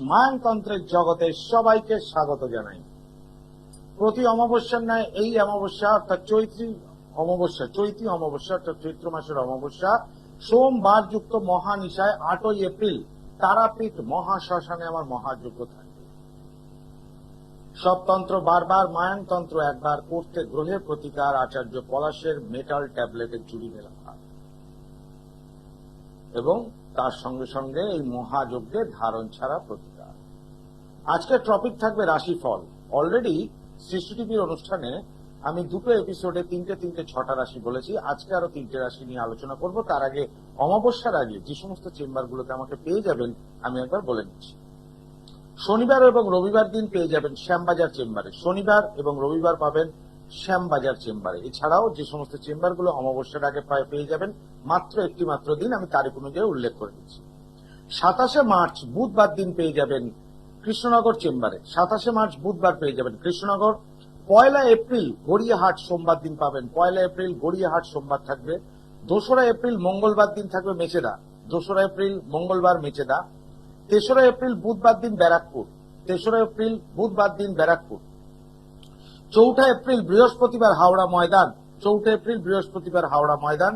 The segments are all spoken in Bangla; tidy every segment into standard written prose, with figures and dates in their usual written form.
মায়ানতন্ত্রের জগতে সবাইকে স্বাগত জানাই। প্রতি অমাবস্যার ন্যায় এই অমাবস্যা অর্থাৎ চৈত্রী অমাবস্যা অর্থাৎ চৈত্র মাসের অমাবস্যা সোমবার যুক্ত মহানিশায় 8ই এপ্রিল তারাপীঠ মহাশ্মশানে আমার মহাযজ্ঞ থাকবে। সবতন্ত্র বারবার, মায়ানতন্ত্র একবার করতে গ্রহের প্রতিকার আচার্য পলাশের মেটাল ট্যাবলেটের চুরি মেলা এবং তার সঙ্গে সঙ্গে এই মহাযজ্ঞে ধারণ ছাড়া প্রতিকার। আজকের টপিক থাকবে রাশিফল। অলরেডি সৃষ্টি টিভির অনুষ্ঠানে আমি দুটো এপিসোডে তিনটে 6টা রাশি বলেছি। আজকে আরো 3টে রাশি নিয়ে আলোচনা করব। তার আগে অমাবস্যার আগে যে সমস্ত চেম্বারগুলোতে আমাকে পেয়ে যাবেন আমি একবার বলে নিচ্ছি। শনিবার এবং রবিবার দিন পেয়ে যাবেন শ্যামবাজার চেম্বারে, শনিবার এবং রবিবার পাবেন শ্যামবাজার চেম্বারে। এছাড়াও যে সমস্ত চেম্বারগুলো অমাবস্যার আগে পেয়ে যাবেন মাত্র একটি দিন, আমি তারিখ অনুযায়ী উল্লেখ করে দিচ্ছি। 27শে মার্চ বুধবার দিন পেয়ে যাবেন কৃষ্ণনগর চেম্বারে, 27শে মার্চ বুধবার পেয়ে যাবেন কৃষ্ণনগর। 1লা এপ্রিল গড়িয়াহাট সোমবার দিন পাবেন, 1লা এপ্রিল গড়িয়াহাট সোমবার থাকবে। 2রা এপ্রিল মঙ্গলবার দিন থাকবে মেচেদা, 2রা এপ্রিল মঙ্গলবার মেচেদা। 3রা এপ্রিল বুধবার দিন ব্যারাকপুর, 3রা এপ্রিল বুধবার দিন ব্যারাকপুর। 4ঠা এপ্রিল বৃহস্পতিবার হাওড়া ময়দান, 4ঠা এপ্রিল বৃহস্পতিবার হাওড়া ময়দান।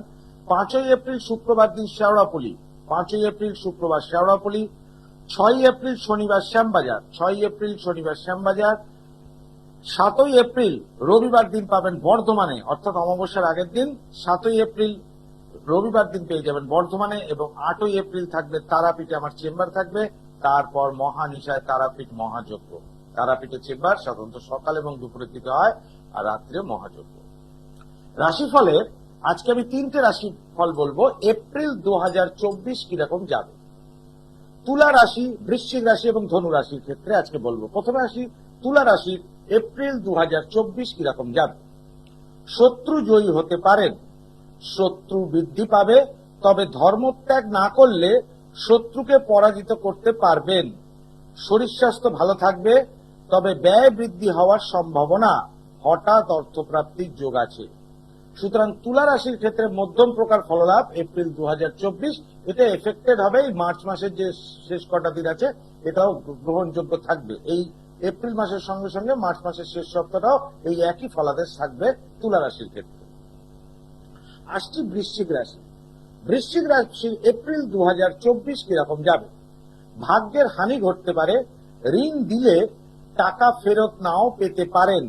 5ই এপ্রিল শুক্রবার দিন শেওড়াপল্লী, 5ই এপ্রিল শুক্রবার শেওড়াপল্লী। 6ই এপ্রিল শনিবার শ্যামবাজার, 6ই এপ্রিল শনিবার শ্যামবাজার। 7ই এপ্রিল রবিবার দিন পাবেন বর্ধমানে, অর্থাৎ অমাবস্যার আগের দিন 7ই এপ্রিল রবিবার দিন পেয়ে যাবেন বর্ধমানে। এবং 8ই এপ্রিল থাকবে তারাপীঠে আমার চেম্বার থাকবে। তারপর মহানিশায় তারাপীঠ মহাযজ্ঞ। তারাপীঠের চেম্বার সাধারণত সকাল এবং দুপুরের দিকে হয়, আর রাত্রে মহাযজ্ঞ। রাশিফলে আজকে আমি 3টে রাশি ফল বলবো। এপ্রিল 2024 কিরকম যাবে, তুলা রাশি, বৃশ্চিক রাশি এবং ধনু রাশির ক্ষেত্রে আজকে বলবো। প্রথমে আসি তুলা রাশি। এপ্রিল 2024 কিরকম যাবে। শত্রু জয়ী হতে পারেন, শত্রু বৃদ্ধি পাবে, তবে ধর্মত্যাগ না করলে শত্রুকে পরাজিত করতে পারবেন। শরীর স্বাস্থ্য ভালো থাকবে, তবে ব্যয় বৃদ্ধি হওয়ার সম্ভাবনা, হঠাৎ অর্থপ্রাপ্তির যোগ আছে। সুতরাং তুলা রাশির ক্ষেত্রে মধ্যম প্রকার ফললাভ এপ্রিল 2024। এটা এফেক্টেড হবে এই মার্চ মাসের যে শেষ কটা দিন আছে, এটাও গ্রহণযোগ্য থাকবে। এই এপ্রিল মাসের সঙ্গে সঙ্গে মার্চ মাসের শেষ সপ্তাহটাও এই একই ফলাদেশ থাকবে তুলা রাশির ক্ষেত্রে। আসছি বৃশ্চিক রাশি। বৃশ্চিক রাশির এপ্রিল 2024 কিরকম যাবে। ভাগ্যের হানি ঘটতে পারে, ঋণ দিলে টাকা ফেরত নাও পেতে পারেন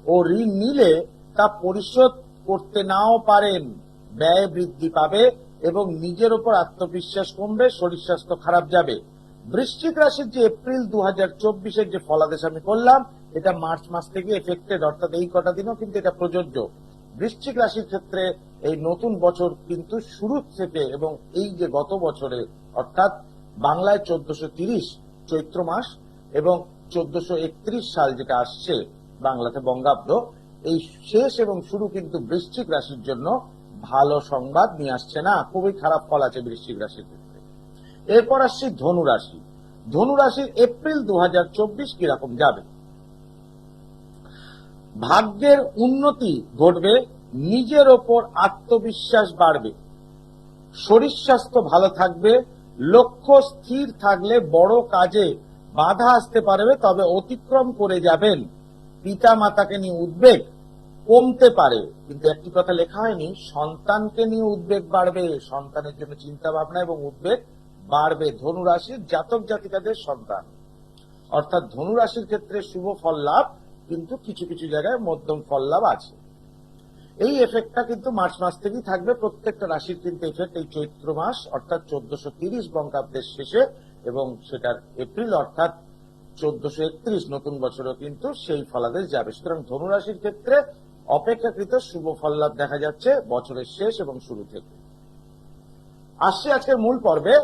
ও ঋণ নিলে তা পরিশোধ করতে নাও পারেন। ব্যয় বৃদ্ধি পাবে এবং নিজের উপর আত্মবিশ্বাস কমবে, শরীর স্বাস্থ্য খারাপ যাবে। বৃশ্চিক রাশির যে এপ্রিল 2024 যে ফলাদেশ আমি করলাম, এটা মার্চ মাস থেকে এফেক্টেড, অর্থাৎ এই কটা দিনও কিন্তু এটা প্রযোজ্য। বৃশ্চিক রাশির ক্ষেত্রে এই নতুন বছর কিন্তু শুরু থেকে, এবং এই যে গত বছরে অর্থাৎ বাংলায় 1430 চৈত্র মাস এবং 1431 সাল যেটা আসছে বাংলাতে বঙ্গাব্দ, এই শেষ এবং শুরু কিন্তু বৃশ্চিক রাশির জন্য ভালো সংবাদ নিয়ে আসছে না, খুবই খারাপ ফল আছে বৃশ্চিক রাশির ক্ষেত্রে। এরপর আসছি ধনু রাশি। ধনু রাশির এপ্রিল 2024 কিরকম যাবে। ভাগ্যের উন্নতি ঘটবে, নিজের ওপর আত্মবিশ্বাস বাড়বে, শরীর স্বাস্থ্য ভালো থাকবে, লক্ষ্য স্থির থাকলে বড় কাজে বাধা আসতে পারবে, তবে অতিক্রম করে যাবেন। পিতা মাতাকে নিয়ে উদ্বেগ কমতে পারে, কিন্তু একটি কথা লেখা হয়নি, সন্তানকে নিয়ে উদ্বেগ বাড়বে, সন্তানের জন্য চিন্তা ভাবনা এবং উদ্বেগ বাড়বে ধনু রাশির জাতক জাতিকাদের সন্তান। অর্থাৎ ধনু রাশির ক্ষেত্রে শুভ ফল লাভ, কিন্তু কিছু কিছু জায়গায় মধ্যম ফল লাভ আছে। এই এফেক্টটা কিন্তু মার্চ মাস থেকেই থাকবে প্রত্যেকটা রাশির, কিন্তু এফেক্ট এই চৈত্র মাস অর্থাৎ 1430 বঙ্গাব্দের শেষে, এবং সেটার এপ্রিল অর্থাৎ 1431 নতুন বছরও কিন্তু সেই ফলাদেশ যাবে। সুতরাং ধনু রাশির ক্ষেত্রে অপেক্ষাকৃত শুভ ফল লাভ দেখা যাচ্ছে বছরের শেষ এবং শুরু থেকে। আসছে আজকের মূল পর্বে।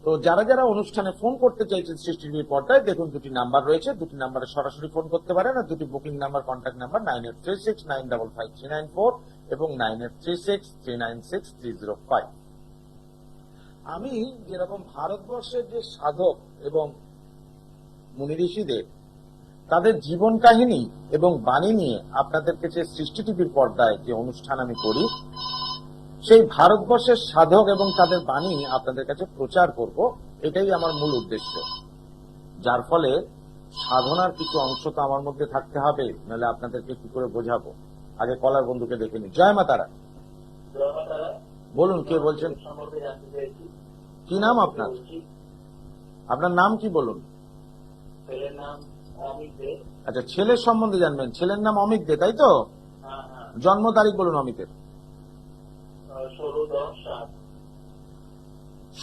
তো যারা যারা অনুষ্ঠানে ফোন করতে চাইছেন সৃষ্টি টিভির পর্দায়, দেখুন দুটি নাম্বার রয়েছে, দুটি নাম্বারে সরাসরি ফোন করতে পারেন, আর দুটি বুকিং নাম্বার, কন্ট্যাক্ট নাম্বার 9836955394 এবং 9836396305। আমি যেরকম ভারতবর্ষের যে সাধক এবং মুনি ঋষিদের তাদের জীবন কাহিনী এবং বাণী নিয়ে আপনাদের কাছে সৃষ্টি টিভির পর্দায় যে অনুষ্ঠান আমি করি, সেই ভারতবর্ষের সাধক এবং তাদের বাণী আপনাদের কাছে প্রচার করব, এটাই আমার মূল উদ্দেশ্য। যার ফলে সাধনার কিছু অংশ তো আমার মধ্যে থাকতে হবে, নাহলে আপনাদেরকে কি করে বোঝাবো। আগে কলার বন্ধুকে দেখে নি। জয় মা তারা। বলুন, কে বলছেন? কি নাম আপনার? আপনার নাম কি বলুন? আচ্ছা, ছেলের সম্বন্ধে জানবেন। ছেলের নাম অমিত দে, তাই তো? জন্ম তারিখ বলুন অমিতের।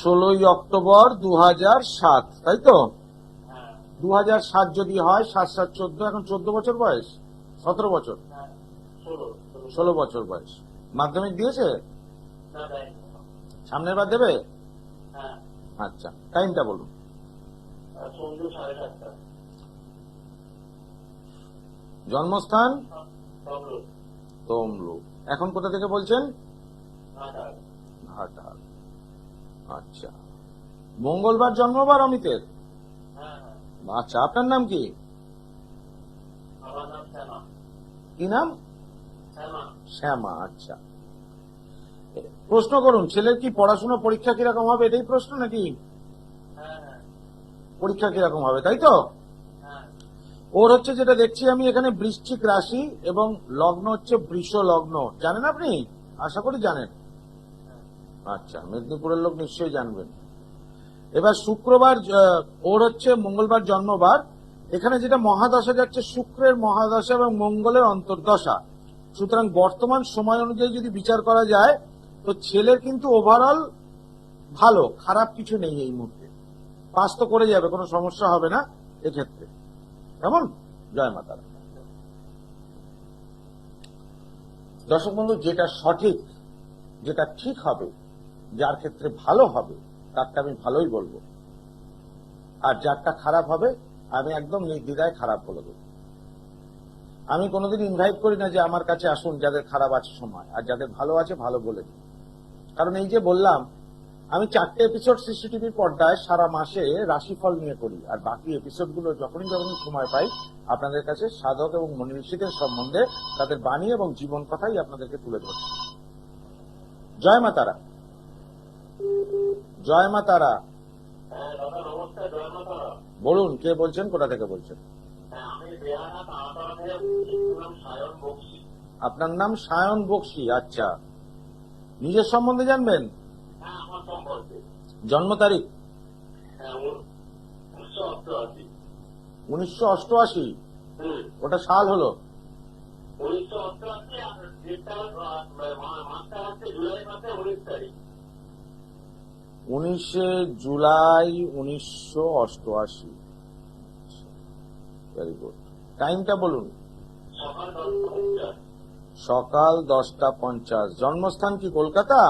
16ই অক্টোবর 2007, তাই তো? 2007 যদি হয়, 7 7 14, এখন 14 বছর বয়স, 17 বছর, 16 বছর বয়স। মাধ্যমিক দিয়েছে? সামনের বার দেবে? আচ্ছা, টাইমটা বলুন। জন্মস্থান? তমলুক। এখন কোথা থেকে বলছেন? ঘাটাল। আচ্ছা, মঙ্গলবার জন্মবার অমিতের? আচ্ছা, আপনার নাম কি? কি নাম? শ্যামা। আচ্ছা, প্রশ্ন করুন। ছেলের কি পড়াশোনা, পরীক্ষা কিরকম হবে, এটাই প্রশ্ন নাকি? পরীক্ষা কিরকম হবে, তাই তো? ওর হচ্ছে, যেটা দেখছি আমি এখানে, বৃশ্চিক রাশি এবং লগ্ন হচ্ছে বৃষ লগ্ন। জানেন আপনি? আশা করি জানেন। আচ্ছা, মেদিনীপুরের লোক নিশ্চয়ই জানবেন। এবার শুক্রবার, ওর হচ্ছে মঙ্গলবার জন্মবার। এখানে যেটা মহাদশা যাচ্ছে, শুক্রের মহাদশা এবং মঙ্গলের অন্তর্দশা। সুতরাং বর্তমান সময় অনুযায়ী যদি বিচার করা যায়, তো ছেলের কিন্তু ওভারঅল ভালো, খারাপ কিছু নেই এই মুহূর্তে। পাস তো করে যাবে, কোনো সমস্যা হবে না এক্ষেত্রে। কেমন? জয় মাতা। দর্শক বন্ধু, যেটা সঠিক, যেটা ঠিক হবে, যার ক্ষেত্রে ভালো হবে, তারটা আমি ভালোই বলবো, আর যারটা খারাপ হবে আমি একদম নির্দ্বিধায় খারাপ বলে দেবো। আমি কোনোদিন ইনভাইট করি না যে আমার কাছে আসুন যাদের খারাপ আছে সময়, আর যাদের ভালো আছে ভালো বলে দিই। কারণ এই যে বললাম, আমি 4টে এপিসোড সিসিটিভির পর্দায় সারা মাসে রাশিফল নিয়ে করি, আর বাকি এপিসোড গুলো যখনই সময় পাই আপনাদের কাছে সাধক এবং মনীষীদের সম্বন্ধে, তাদের বাণী এবং জীবন কথাই আপনাদেরকে তুলে ধরছি। জয় মা তারা। জয় মা তারা। বলুন, কে বলছেন, কোথা থেকে বলছেন? আপনার নাম সায়ন বক্সি। আচ্ছা, নিজের সম্বন্ধে জানবেন? জন্ম তারিখ? 1988। ওটা সাল হলো? 19 জুলাই 1988। Very good. টাইমটা বলুন। সকাল 10টা 50। জন্মস্থান কি কলকাতা?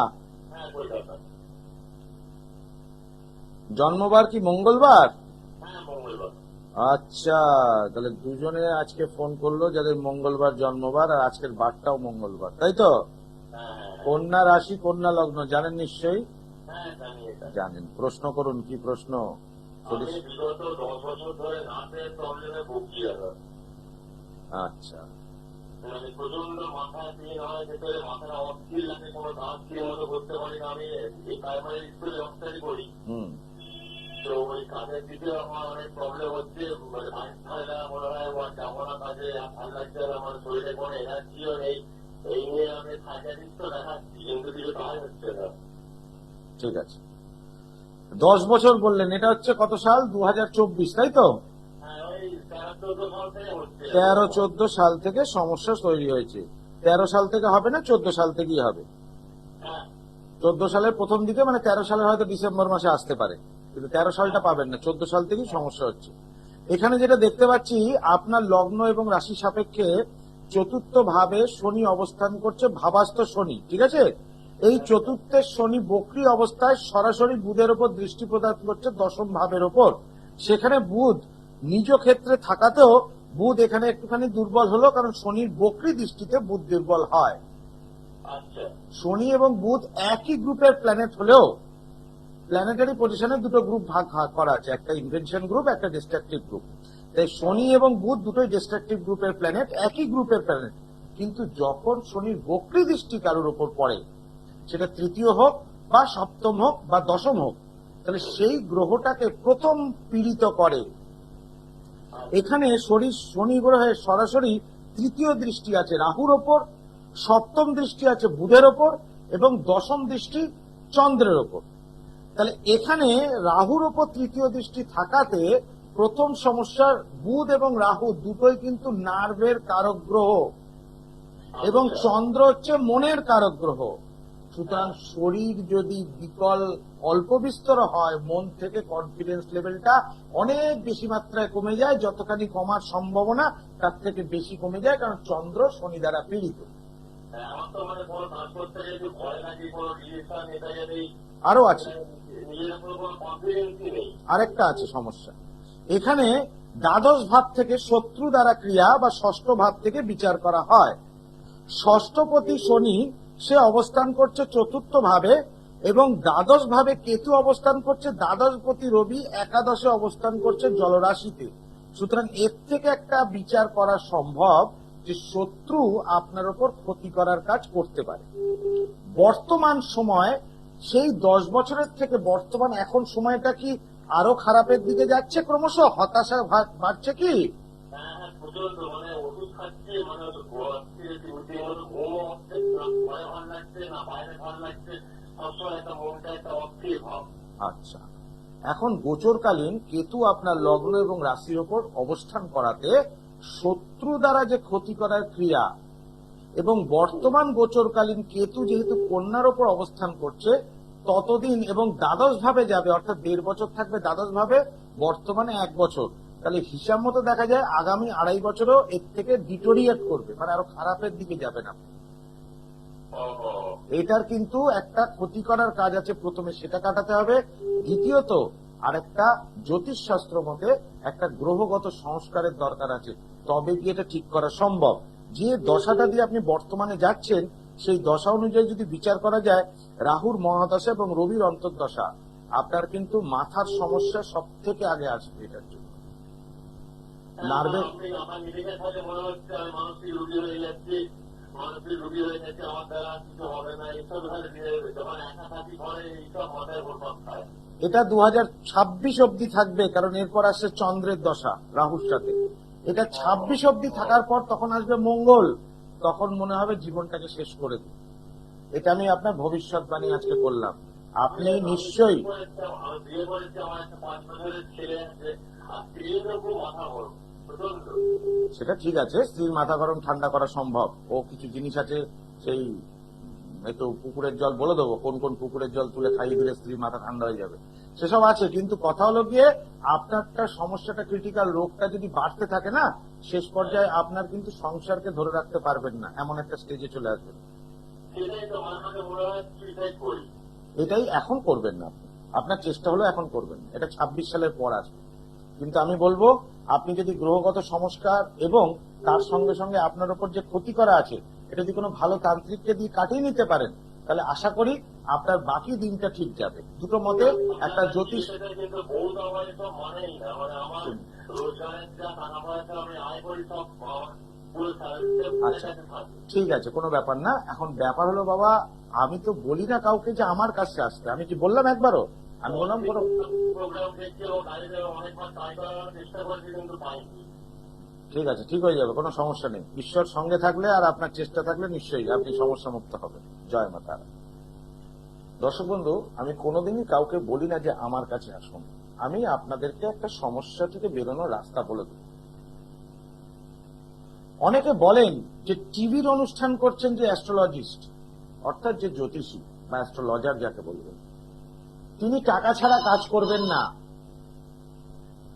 জন্মবার কি মঙ্গলবার? আচ্ছা, তাহলে দুজনে আজকে ফোন করলো যাদের মঙ্গলবার জন্মবার, আর আজকের বারটাও মঙ্গলবার, তাই তো? কন্যা রাশি, কন্যা লগ্ন, জানেন নিশ্চয়ই? জানেন। প্রশ্ন করুন, কি প্রশ্ন? আচ্ছা, প্রচন্ড মাথায় পেন হয়, ভেতরে মাথাটা অস্থির লাগে, কোনো কাজ ঠিক মতো করতে পারি না। আমি প্রাইমারি স্কুলে অফিসারি করি, তো ওই কাজের দিকে আমার অনেক প্রবলেম হচ্ছে। মনে হয় যাবো না কাজে, ভালো লাগছে, আমার শরীরে কোনো এনার্জিও নেই। এই নিয়ে আমি সাইকিয়াট্রিস্ট তো দেখাচ্ছি, কিন্তু কিছু কাজ হচ্ছে না। ঠিক আছে, 10 বছর বললেন, এটা হচ্ছে কত সাল? 2024, তাই তো? 13-14 সাল থেকে সমস্যা তৈরি হয়েছে। 13 সাল থেকে হবে না, 14 সাল থেকেই হবে। 14 সালের প্রথম দিকে, মানে 13 সালের হয়তো ডিসেম্বর মাসে আসতে পারে, কিন্তু 13 সালটা পাবেন না, 14 সাল থেকেই সমস্যা হচ্ছে। এখানে যেটা দেখতে পাচ্ছি, আপনার লগ্ন এবং রাশি সাপেক্ষে চতুর্থ ভাবে শনি অবস্থান করছে, ভাবাস্থ শনি, ঠিক আছে? এই চতুর্থের শনি বক্রী অবস্থায় সরাসরি বুধের উপর দৃষ্টি প্রদান করছে, দশম ভাবের উপর। সেখানে বুধ নিজ ক্ষেত্রে থাকাতেও বুধ এখানে একটুখানি দুর্বল হলো, কারণ শনির বক্রী দৃষ্টিতে বুধ দুর্বল হয়। শনি এবং বুধ একই গ্রুপের প্ল্যানেট হলেও প্ল্যানেটারি পজিশনে দুটো গ্রুপ ভাগ করা আছে, একটা ইনভেনশন গ্রুপ, একটা ডিস্ট্রাকটিভ গ্রুপ। তাই শনি এবং বুধ দুটোই ডিস্ট্রাকটিভ গ্রুপের প্ল্যানেট, একই গ্রুপের প্ল্যানেট। কিন্তু যখন শনির বক্রী দৃষ্টি কারোর উপর পড়ে, সেটা তৃতীয় হোক বা সপ্তম হোক বা দশম হোক, তাহলে সেই গ্রহটাকে প্রথম পীড়িত করে এখানে শনি গ্রহের সরাসরি তৃতীয় দৃষ্টি আছে রাহুর ওপর, সপ্তম দৃষ্টি আছে বুধের ওপর এবং দশম দৃষ্টি চন্দ্রের ওপর। তাহলে এখানে রাহুর ওপর তৃতীয় দৃষ্টি থাকাতে প্রথম সমস্যা, বুধ এবং রাহু দুটোই কিন্তু নার্ভের কারক গ্রহ এবং চন্দ্র হচ্ছে মনের কারক গ্রহ। সুতরাং শরীর যদি বিকল অল্প বিস্তর হয়, মন থেকে কনফিডেন্স লেভেলটা অনেক বেশি মাত্রায় কমে যায়, যতখানি কমার সম্ভাবনা তার থেকে বেশি কমে যায়, কারণ চন্দ্র শনি দ্বারা পীড়িত। আরো আছে, আরেকটা আছে সমস্যা। এখানে দ্বাদশ ভাব থেকে শত্রু দ্বারা ক্রিয়া বা ষষ্ঠ ভাব থেকে বিচার করা হয়। ষষ্ঠপতি শনি সে অবস্থান করছে চতুর্থ ভাবে এবং দ্বাদশ ভাবে কেতু অবস্থান করছে, দ্বাদশপতি রবি একাদশে অবস্থান করছে জলরাশিতে। সুতরাং এর থেকে একটা বিচার করা সম্ভব যে শত্রু আপনার উপর ক্ষতি করার কাজ করতে পারে। বর্তমান সময় সেই 10 বছরের থেকে বর্তমান এখন সময়টা কি আরো খারাপের দিকে যাচ্ছে, ক্রমশ হতাশা বাড়ছে কি? আচ্ছা, এখন গোচরকালীন কেতু আপনার লগ্ন এবং রাশির ওপর অবস্থান করাতে শত্রু দ্বারা যে ক্ষতি করার ক্রিয়া, এবং বর্তমান গোচরকালীন কেতু যেহেতু কন্যার ওপর অবস্থান করছে ততদিন এবং দ্বাদশ ভাবে যাবে, অর্থাৎ 1.5 বছর থাকবে দ্বাদশ ভাবে, বর্তমানে 1 বছর। তাহলে হিসাব মতো দেখা যায় আগামী 2.5 বছরও এর থেকে ডিটোরিয়েট করবে, মানে আরো খারাপের দিকে যাবে না। এটার কিন্তু একটা ক্ষতি করার কাজ আছে, প্রথমে সেটা কাটাতে হবে। দ্বিতীয়ত আরেকটা জ্যোতিষ শাস্ত্র মতে একটা গ্রহগত সংস্কারের দরকার আছে, তবে কি এটা ঠিক করা সম্ভব। যে দশাটা দিয়ে আপনি বর্তমানে যাচ্ছেন সেই দশা অনুযায়ী যদি বিচার করা যায়, রাহুর মহাদশা এবং রবির অন্তর্দশা, আপনার কিন্তু মাথার সমস্যা সব থেকে আগে আসবে এটার জন্য। নার্ভে এটা 2026 অব্দি থাকবে, কারণ এরপর আসছে চন্দ্রের দশা রাহুর সাথে। এটা 26 অব্দি থাকার পর তখন আসবে মঙ্গল, তখন মনে হবে জীবনটাকে শেষ করে দিই। এটা আমি আপনার ভবিষ্যৎবাণী আজকে করলাম। আপনি নিশ্চয়ই সেটা ঠিক আছে, স্ত্রীর মাথা গরম ঠান্ডা করা সম্ভব। ও কিছু জিনিস আছে, সেই একটু পুকুরের জল বলে দেবো, কোন কোন পুকুরের জল তুলে খাইয়ে দিলে স্ত্রীর মাথা ঠান্ডা হয়ে যাবে, সেসব আছে। কিন্তু কথা হলো গিয়ে আপনারটা সমস্যাটা ক্রিটিক্যাল, রোগটা যদি বাড়তে থাকে না, শেষ পর্যায়ে আপনার কিন্তু সংসারকে ধরে রাখতে পারবেন না, এমন একটা স্টেজে চলে আসবেন। এটাই এখন করবেন না, আপনার চেষ্টা হলো এখন করবেন, এটা 26 সালের পর আসবে। কিন্তু আমি বলবো আপনি যদি গ্রহগত সংস্কার এবং তার সঙ্গে সঙ্গে আপনার উপর যে ক্ষতি করা আছে এটা যদি কোনো ভালো তান্ত্রিককে দিয়ে কাটিয়ে নিতে পারেন, তাহলে আশা করি আপনার বাকি দিনটা ঠিক যাবে। দুটো মতে একটা জ্যোতিষ। আচ্ছা ঠিক আছে, কোনো ব্যাপার না। এখন ব্যাপার হলো বাবা, আমি তো বলি না কাউকে যে আমার কাছে আসতে, আমি কি বললাম একবারও? আমি বললাম কোনো ঠিক আছে, ঠিক হয়ে যাবে, কোনো সমস্যা নেই। ঈশ্বর সঙ্গে থাকলে আর আপনার চেষ্টা থাকলে নিশ্চয়ই আপনি সমস্যা মুক্ত হবেন। জয় মা তারা। দর্শক বন্ধু, আমি কোনোদিনই কাউকে বলি না যে আমার কাছে আসুন, আমি আপনাদেরকে একটা সমস্যা থেকে বেরোনোর রাস্তা বলে দেব। অনেকে বলেন যে টিভির অনুষ্ঠান করছেন যে অ্যাস্ট্রোলজিস্ট, অর্থাৎ যে জ্যোতিষী বা অ্যাস্ট্রোলজার যাকে বলবেন, তিনি টাকা ছাড়া কাজ করবেন না।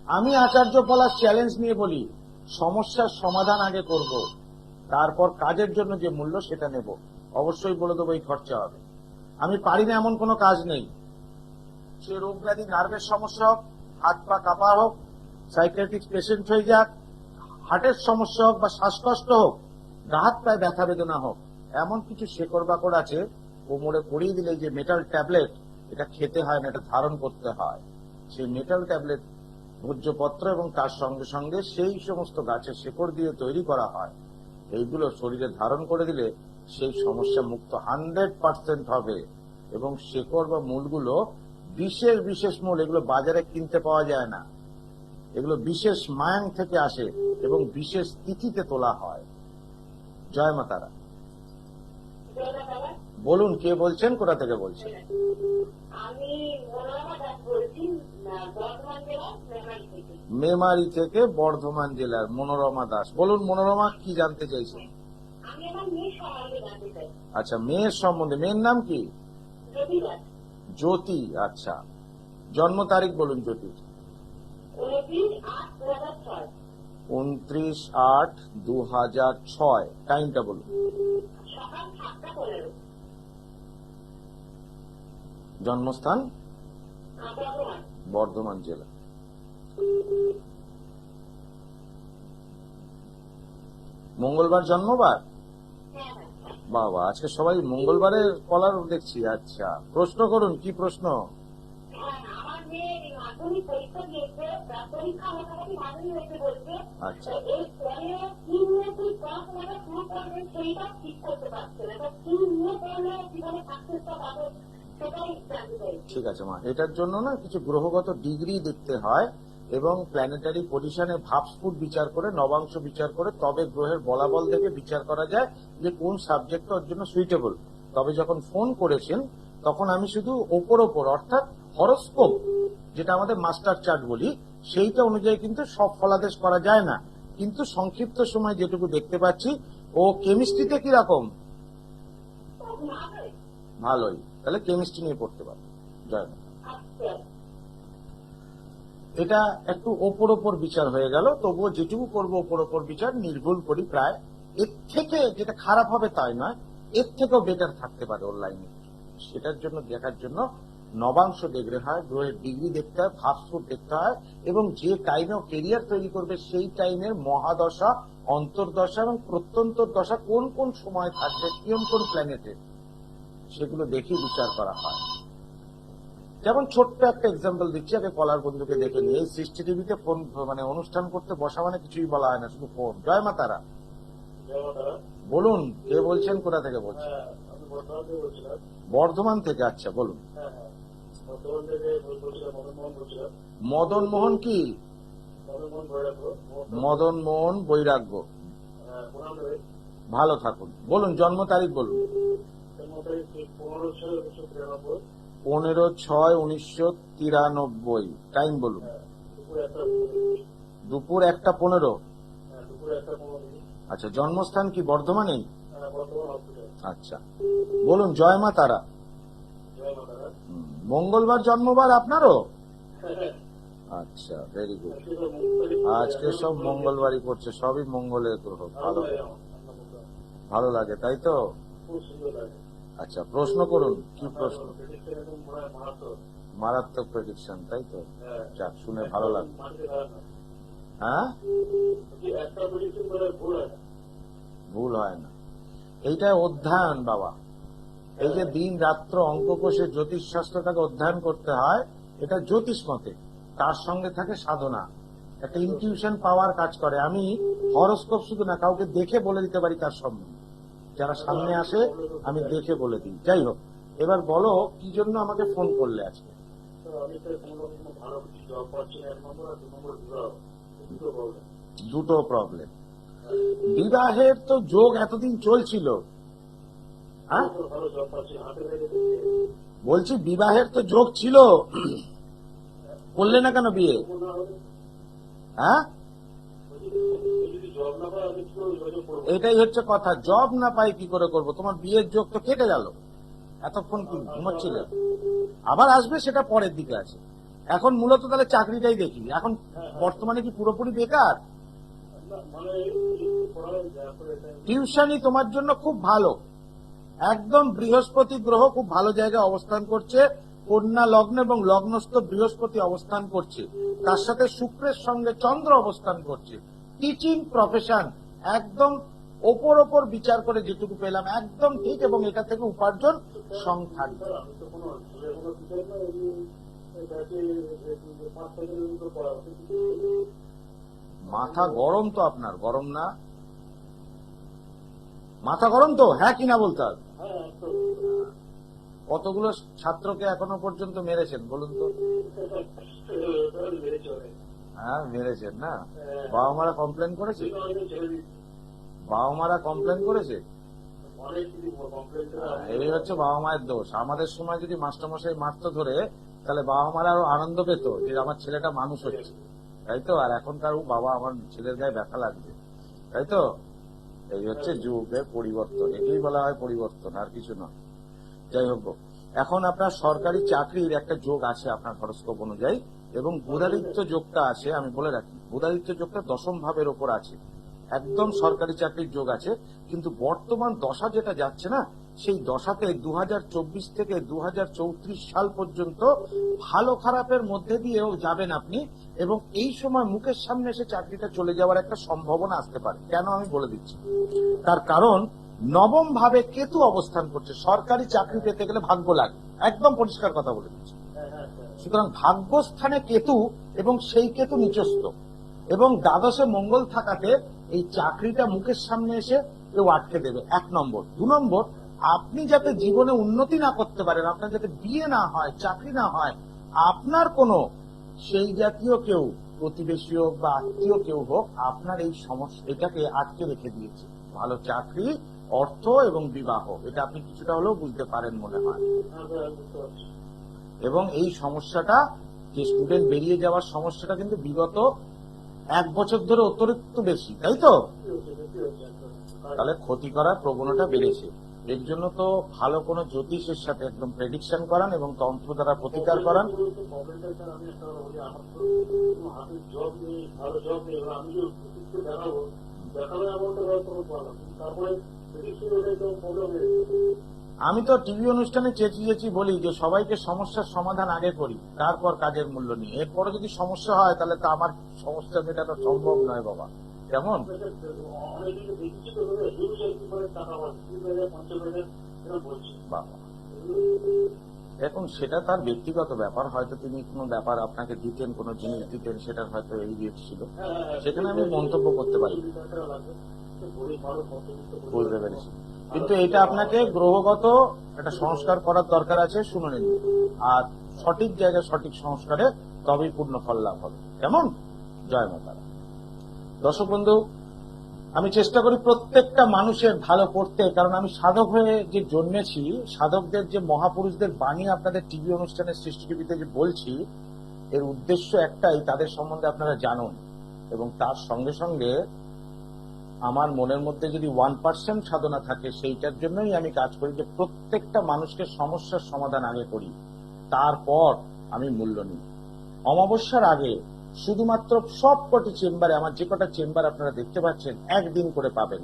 আমি আচার্য পলাশ চ্যালেঞ্জ নিয়ে বলি, সমস্যার সমাধান আগে করব, তারপর কাজের জন্য যে মূল্য সেটা নেব। অবশ্যই বলে দেবো এই খরচা হবে। আমি পারি না এমন কোনো কাজ নেই। সে রোগ ব্যাধি, নার্ভের সমস্যা হোক, হাত পা কাঁপা হোক, সাইকিয়াট্রিক পেশেন্ট হয়ে যাক, হার্টের সমস্যা হোক বা শ্বাসকষ্ট হোক, গা হাত পায়ে ব্যথা বেদনা হোক, এমন কিছু শেকড় বাকড় আছে কোমরে পরিয়ে দিলে যে মেটাল ট্যাবলেট, এটা খেতে হয় না, এটা ধারণ করতে হয়। সেই মেটাল ট্যাবলেট ভোজ্যপত্র এবং তার সঙ্গে সঙ্গে সেই সমস্ত গাছের শেকড় দিয়ে তৈরি করা হয়। এইগুলো শরীরে ধারণ করে দিলে সেই সমস্যা মুক্ত 100% হবে। এবং শেকড় বা মূলগুলো বিশেষ বিশেষ মূল, এগুলো বাজারে কিনতে পাওয়া যায় না। এগুলো বিশেষ মায়াং থেকে আসে এবং বিশেষ তিথিতে তোলা হয়। জয় মা তারা। বলুন কে বলছেন, কোথা থেকে বলছেন? আমি মনোরমা দাস বলছি, বর্ধমান জেলার মেমারি থেকে। মেমারি থেকে বর্ধমান জেলার মনোরমা দাস। বলুন মনোরমা, কি জানতে চাইছেন? আমি আমার মেয়ের সম্বন্ধে জানতে চাই। আচ্ছা, মেয়ের সম্বন্ধে। মেয়ের নাম কি? জ্যোতি দাস। জ্যোতি। আচ্ছা, জন্ম তারিখ বলুন জ্যোতির। 29/8/2006। 29/8/2006। টাইমটা বলুন। সকাল 7:15। জন্মস্থান? বর্ধমান। বর্ধমান জেলা। মঙ্গলবার জন্মবার? হ্যাঁ হ্যাঁ। বাবা, আজকে সবাই মঙ্গলবারের কলার দেখছি। আচ্ছা, প্রশ্ন করুন, কি প্রশ্ন? আমার মেয়ে মাধ্যমিক পরীক্ষা দিয়েছে, পরীক্ষা মোটামুটি ভালোই হয়েছে বলছে। আচ্ছা। এরপরে কি নিয়ে তুই পড়াশোনাটা শুরু করবে সেইটা ঠিক করতে পারছে না। কি নিয়ে পড়লে জীবনে সাকসেসটা পাবে সেটাই জানতে চাই। ঠিক আছে মা, এটার জন্য না কিছু গ্রহগত ডিগ্রি দেখতে হয় এবং প্ল্যানেটারি পজিশনে ভাবস্ফুট বিচার করে, নবাংশ বিচার করে, তবে গ্রহের বলাবল থেকে বিচার করা যায় যে কোন সাবজেক্টটা ওর জন্য সুইটেবল। তবে যখন ফোন করেছেন তখন আমি শুধু ওপর অর্থাৎ হরোস্কোপ, যেটা আমাদের মাস্টার চার্ট বলি, সেইটা অনুযায়ী কিন্তু সব ফলাদেশ করা যায় না। কিন্তু সংক্ষিপ্ত সময় যেটুকু দেখতে পাচ্ছি, ও কেমিস্ট্রিতে কিরকম? ভালোই। তাহলে কেমিস্ট্রি নিয়ে পড়তে পারবে। জয় মা। এটা একটু ওপর বিচার হয়ে গেল, তবুও যেটুকু করবো ওপর বিচার নির্ভুল করি প্রায়। এর থেকে যেটা খারাপ হবে তাই নয়, এর থেকেও বেটার থাকতে পারে ওর লাইনে। সেটার জন্য দেখার জন্য নবাংশ দেখতে হয়, গ্রহের ডিগ্রি দেখতে হয়, ভাবস্ফুট দেখতে হয়, এবং যে টাইমে কেরিয়ার তৈরি করবে সেই টাইমের মহাদশা, অন্তর্দশা এবং প্রত্যন্তর দশা কোন কোন সময় থাকবে, কোন প্ল্যানেটে, সেগুলো দেখে বিচার করা হয়। যেমন ছোট্ট একটা এক্সাম্পল দিচ্ছি, আগে কলার বন্ধুকে দেখে নিয়ে। সৃষ্টি টিভিতে ফোন মানে অনুষ্ঠান করতে বসা মানে কিছুই বলা হয় না, শুধু ফোন। জয় মা তারা। বলুন কে বলছেন, কোথা থেকে বলছেন? বর্ধমান থেকে। আচ্ছা বলুন। মদন মোহন কি? মদন মোহন বৈরাগ্য। ভালো থাকুন। বলুন জন্ম তারিখ বলুন। 15/6/1993। টাইম বলুন। দুপুর 1:15। আচ্ছা, জন্মস্থান কি বর্ধমানেই? আচ্ছা, বলুন জয় মা তারা। মঙ্গলবার জন্মবার আপনারও? আচ্ছা, ভেরি গুড। আজকে সব মঙ্গলবারই করছে, সবই মঙ্গলের গ্রহ। ভালো লাগে তাই তো? আচ্ছা, প্রশ্ন করুন। কি প্রশ্ন? মারাত্মক প্রেডিকশন, তাই তো? যাক, শুনে ভালো লাগে। হ্যাঁ, ভুল হয় না। এইটা অধ্যয়ন বাবা। এই যে দিন রাত্র অঙ্ক কষে জ্যোতিষ শাস্ত্রটাকে অধ্যয়ন করতে হয়, এটা জ্যোতিষ মতে। তার সঙ্গে থাকে সাধনা, একটা ইনটিউশন পাওয়ার কাজ করে। আমি হরোস্কোপ শুধু না, কাউকে দেখে বলে দিতে পারি তার সম্বন্ধে। যারা সামনে আসে আমি দেখে বলে দিই। যাই হোক, এবার বলো কি জন্য আমাকে ফোন করলে আজকে? দুটো প্রবলেম। বিবাহের তো যোগ এতদিন চলছিল। হ্যাঁ, বলছি বিবাহের তো যোগ ছিল, করলে না কেন বিয়ে? হ্যাঁ, এটাই হচ্ছে কথা। জব না পাই কি করে করব? তোমার বিয়ের যোগ তো কেটে গেল, এতক্ষণ কি ঘুমাচ্ছিল? আবার আসবে, সেটা পরের দিকে আছে। এখন মূলত তাহলে চাকরিটাই দেখি। এখন বর্তমানে কি পুরোপুরি বেকার? টিউশনই তোমার জন্য খুব ভালো। একদম বৃহস্পতি গ্রহ খুব ভালো জায়গায় অবস্থান করছে, কন্যা লগ্ন এবং লগ্নস্থ বৃহস্পতি অবস্থান করছে, তার সাথে শুক্রের সঙ্গে চন্দ্র অবস্থান করছে। টিচিং প্রফেশন একদম ওপর বিচার করে যেটুকু পেলাম একদম ঠিক, এবং এটা থেকে উপার্জন সংখ্যা। মাথা গরম তো আপনার? গরম না? মাথা গরম তো? হ্যাঁ কিনা বলতে হবে। কতগুলো ছাত্রকে এখনো পর্যন্ত মেরেছেন বলুন তো? হ্যাঁ মেরেছেন না? বাবা মারা কমপ্লেন করেছে? বাবা মারা কমপ্লেন করেছে? এই হচ্ছে বাবা মায়ের দোষ। আমাদের সময় যদি মাস্টারমশাই মারতো ধরে, তাহলে বাবা মারা আরো আনন্দ পেত যে আমার ছেলেটা মানুষ হচ্ছে, তাই তো? আর এখনকার বাবা আমার ছেলের গায়ে ব্যথা লাগবে, তাই তো? এই হচ্ছে যুগের পরিবর্তন, এটাই বলা হয় পরিবর্তন, আর কিছু নয়। যাই হোক, এখন আপনার সরকারি চাকরির একটা যোগ আছে আপনার হরস্কোপ অনুযায়ী, এবং বুধাদিত্য যোগটা আছে। আমি বলে রাখি, বুধাদিত্য যোগটা 10ম ভাবের ওপর আছে, একদম সরকারি চাকরির যোগ আছে। কিন্তু বর্তমান দশা যেটা যাচ্ছে না, সেই দশাতে 2024 থেকে 2034 সাল পর্যন্ত ভালো খারাপের মধ্যে দিয়েও যাবেন আপনি, এবং এই সময় মুখের সামনে এসে চাকরিটা চলে যাওয়ার একটা সম্ভাবনা আসতে পারে। কেন আমি বলে দিচ্ছি। তার কারণ 9ম ভাবে কেতু অবস্থান করছে। সরকারি চাকরি পেতে গেলে ভাগ্য লাগে, একদম পরিষ্কার কথা বলে দিচ্ছি। সুতরাং ভাগ্যস্থানে কেতু, এবং সেই কেতু নিচস্থ, এবং দ্বাদশে মঙ্গল থাকাতে এই চাকরিটা মুখের সামনে এসে কেউ আটকে দেবে, 1 নম্বর। 2 নম্বর, আপনি যাতে জীবনে উন্নতি না করতে পারেন, আপনার যাতে বিয়ে না হয়, চাকরি না হয়, আপনার কোনো সেই জাতীয় কেউ, প্রতিবেশী হোক বা আত্মীয় কেউ হোক, আপনার এই সমস্যা এটাকে আটকে রেখে দিয়েছে। ভালো চাকরি, অর্থ এবং বিবাহ, এটা আপনি কিছুটা হলেও বুঝতে পারেন মনে হয়। এবং এই সমস্যাটা, যে স্টুডেন্ট বেরিয়ে যাওয়ার সমস্যাটা, কিন্তু বিগত 1 বছর ধরে অতিরিক্ত বেশি, তাই তো? তাহলে ক্ষতি করার প্রবণতা বেড়েছে। এর জন্য তো ভালো কোনো জ্যোতিষের সাথে একদম প্রেডিকশন করান এবং তন্ত্র দ্বারা প্রতিকার করান। আমি তো টিভি অনুষ্ঠানে চেঁচিয়েছি বলি যে সবাইকে সমস্যার সমাধান আগে করি, তারপর কাজের মূল্য নিই। এরপরে যদি সমস্যা হয়, তাহলে তো আমার সমস্যা মেটানো সম্ভব নয় বাবা। কেমন বাবা, এখন সেটা তার ব্যক্তিগত ব্যাপার। হয়তো তিনি কোনো ব্যাপার আপনাকে দিতেন, কোনো জিনিস দিতেন, সেটার হয়তো এই রেট ছিল, সেখানে আমি মন্তব্য করতে পারি, বুঝতে পেরেছি। কিন্তু এটা আপনাকে গ্রহগত একটা সংস্কার করার দরকার আছে, শুনে নিন। আর সঠিক জায়গায় সঠিক সংস্কারে তবেই পূর্ণ ফল লাভ হবে। কেমন? জয় মাতা। দর্শক বন্ধু, আমি চেষ্টা করি প্রত্যেকটা মানুষের ভালো করতে, কারণ আমি সাধক হয়ে যে জন্মেছি, সাধকদের যে মহাপুরুষদের বাণী আপনাদের টিভি অনুষ্ঠানের সৃষ্টি টিভিতে যে বলছি, এর উদ্দেশ্য একটাই, তাদের সম্বন্ধে আপনারা জানুন। এবং তার সঙ্গে সঙ্গে আমার মনের মধ্যে যদি 1% সাধনা থাকে, সেইটার জন্যই আমি কাজ করি, যে প্রত্যেকটা মানুষকে সমস্যার সমাধান আগে করি, তারপর আমি মূল্য নিই। অমাবস্যার আগে শুধুমাত্র সবকটি চেম্বারে, আমার যে কটা চেম্বার আপনারা দেখতে পাচ্ছেন, একদিন করে পাবেন।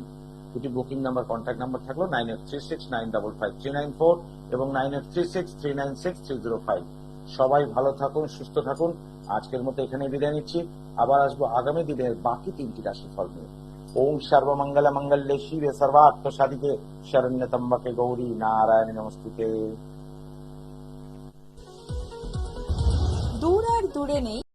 দুটি বুকিং নাম্বার, কন্ট্যাক্ট নাম্বার থাকলো 9836955394 এবং 9836396305। সবাই ভালো থাকুন, সুস্থ থাকুন। আজকের মতো এখানে বিদায় নিচ্ছি। আবার আসবো আগামী দিনের বাকি 3টি রাশিফল নিয়ে। ওম সর্বমঙ্গল মঙ্গলে শিবে সর্বার্থ সাধিকে শরণ্যত্রম্বকে গৌরী নারায়ণী নমস্তুতে। দূর আর দূরে নেই